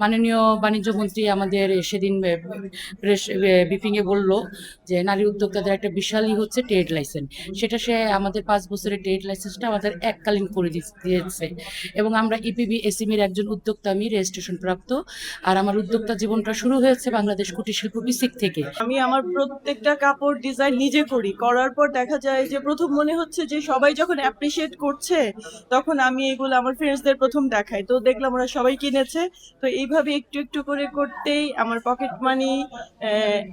মাননীয় বাণিজ্য মন্ত্রী আমাদের সেদিন প্রেস ব্রিফিংয়ে বলল যে নারী উদ্যোক্তাদের একটা বিশালই হচ্ছে ট্রেড লাইসেন্স। সেটা সে আমাদের 5 বছরের ট্রেড লাইসেন্সটা আমাদের এককালীন করে দিয়েছে। এবং আমরা ইপিবি এসএমইর একজন উদ্যোক্তা, আমি রেজিস্ট্রেশন প্রাপ্ত। আর আমার উদ্যোক্তা জীবনটা শুরু হয়েছে বাংলাদেশ কুটির শিল্প বিসিক থেকে। আমি আমার প্রত্যেকটা কাপড় ডিজাইন নিজে করি, করার পর দেখা যায় যে প্রথম মনে হচ্ছে যে সবাই যখন অ্যাপ্রিসিয়েট করছে তখন আমি এগুলো আমার ফ্রেন্ডসদের প্রথম দেখাই, তো দেখলাম ওরা সবাই কিনেছে। তো এইভাবে একটু একটু করে করতেই আমার পকেট মানি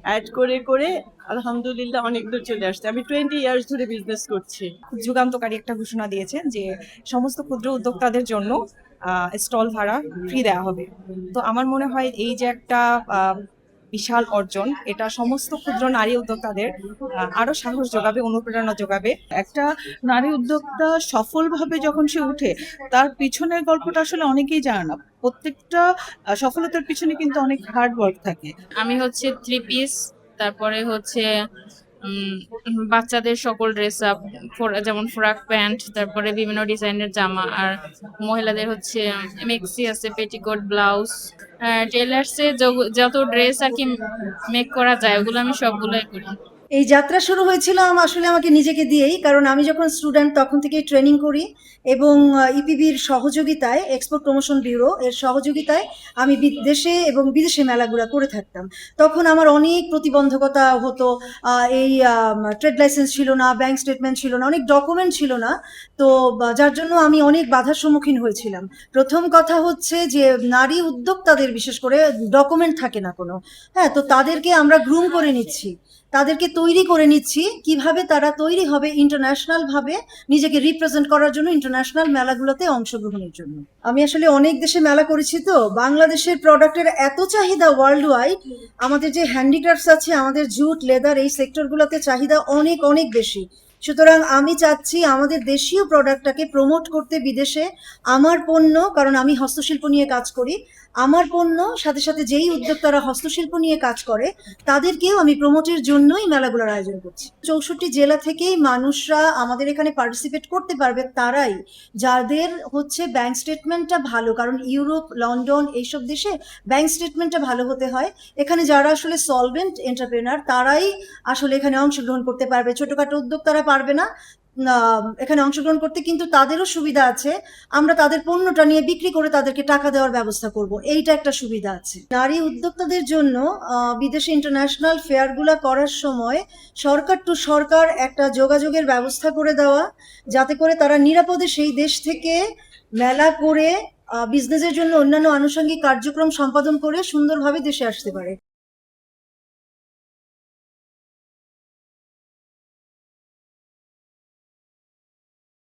অ্যাড করে করে আলহামদুলিল্লাহ অনেক দূর চলে আসছে। আমি 20 ইয়ার্স ধরে বিজনেস করছি। যুগান্তকারী একটা ঘোষণা দিয়েছেন যে সমস্ত ক্ষুদ্র উদ্যোক্তাদের জন্য স্টল ভাড়া ফ্রি দেওয়া হবে। তো আমার মনে হয় এই যে একটা বিশাল অর্জন, এটা সমস্ত ক্ষুদ্র নারী উদ্যোক্তাদের আরো সাহস যোগাবে, অনুপ্রেরণা যোগাবে। একটা নারী উদ্যোক্তা সফলভাবে যখন সে উঠে, তার পিছনের গল্পটা আসলে অনেকেই জানে না। প্রত্যেকটা সফলতার পিছনে কিন্তু অনেক হার্ড ওয়ার্ক থাকে। আমি হচ্ছে 3 পিস, তারপরে হচ্ছে বাচ্চাদের সকল ড্রেস আপ, যেমন ফ্রক প্যান্ট, তারপরে বিভিন্ন ডিজাইনের জামা, আর মহিলাদের হচ্ছে মেক্সি আছে, পেটিকোট, ব্লাউজ, টেলার্সে যত ড্রেস আর কি মেক করা যায় ওগুলো আমি সবগুলোই করি। এই যাত্রা শুরু হয়েছিল আসলে আমাকে নিজেকে দিয়েই, কারণ আমি যখন স্টুডেন্ট তখন থেকেই ট্রেনিং করি এবং ইপিবির সহযোগিতায়, এক্সপোর্ট প্রমোশন ব্যুরো এর সহযোগিতায় আমি দেশে এবং বিদেশে মেলাগুলো করে থাকতাম। তখন আমার অনেক প্রতিবন্ধকতা হতো। এই ট্রেড লাইসেন্স ছিল না, ব্যাংক স্টেটমেন্ট ছিল না, অনেক ডকুমেন্ট ছিল না। তো যার জন্য আমি অনেক বাধার সম্মুখীন হয়েছিলাম। প্রথম কথা হচ্ছে যে নারী উদ্যোক্তাদের বিশেষ করে ডকুমেন্ট থাকে না কোনো। হ্যাঁ, তো তাদেরকে আমরা গ্রুম করে নিচ্ছি, তাদেরকে তৈরি করে নিচ্ছি কিভাবে তারা তৈরি হবে ইন্টারন্যাশনাল ভাবে নিজেকে রিপ্রেজেন্ট করার জন্য, ইন্টারন্যাশনাল মেলাগুলোতে অংশগ্রহণের জন্য। আমি আসলে অনেক দেশে মেলা করেছি, তো বাংলাদেশের প্রোডাক্টের এত চাহিদা ওয়ার্ল্ড ওয়াইড। আমাদের যে হ্যান্ডিক্রাফটস আছে, আমাদের জুট, লেদার, এই সেক্টরগুলোতে চাহিদা অনেক অনেক বেশি। সুতরাং আমি চাচ্ছি আমাদের দেশীয় প্রোডাক্টটাকে প্রমোট করতে বিদেশে। আমার পণ্য, কারণ আমি হস্তশিল্প নিয়ে কাজ করি, আমার পণ্য সাথে সাথে যেই উদ্যোক্তারা হস্তশিল্প নিয়ে কাজ করে তাদেরকেও আমি প্রমোটের জন্যই মেলাগুলোর আয়োজন করছি। 64 জেলা থেকেই মানুষরা আমাদের এখানে পার্টিসিপেট করতে পারবে, তারাই যাদের হচ্ছে ব্যাংক স্টেটমেন্টটা ভালো, কারণ ইউরোপ, লন্ডন এইসব দেশে ব্যাংক স্টেটমেন্টটা ভালো হতে হয়। এখানে যারা আসলে সলভেন্ট এন্টারপ্রেনার তারাই আসলে এখানে অংশগ্রহণ করতে পারবে, ছোটখাটো উদ্যোক্তারা পারবে না এখানে অংশগ্রহণ করতে। কিন্তু তাদেরও সুবিধা আছে, আমরা তাদের পণ্যটা নিয়ে বিক্রি করে তাদেরকে টাকা দেওয়ার ব্যবস্থা করব, এইটা একটা সুবিধা আছে। নারী উদ্যোক্তাদের জন্য বিদেশে ইন্টারন্যাশনাল ফেয়ারগুলো করার সময় সরকার টু সরকার একটা যোগাযোগের ব্যবস্থা করে দেওয়া, যাতে করে তারা নিরাপদে সেই দেশ থেকে মেলা করে বিজনেসের জন্য অন্যান্য আনুষঙ্গিক কার্যক্রম সম্পাদন করে সুন্দরভাবে দেশে আসতে পারে।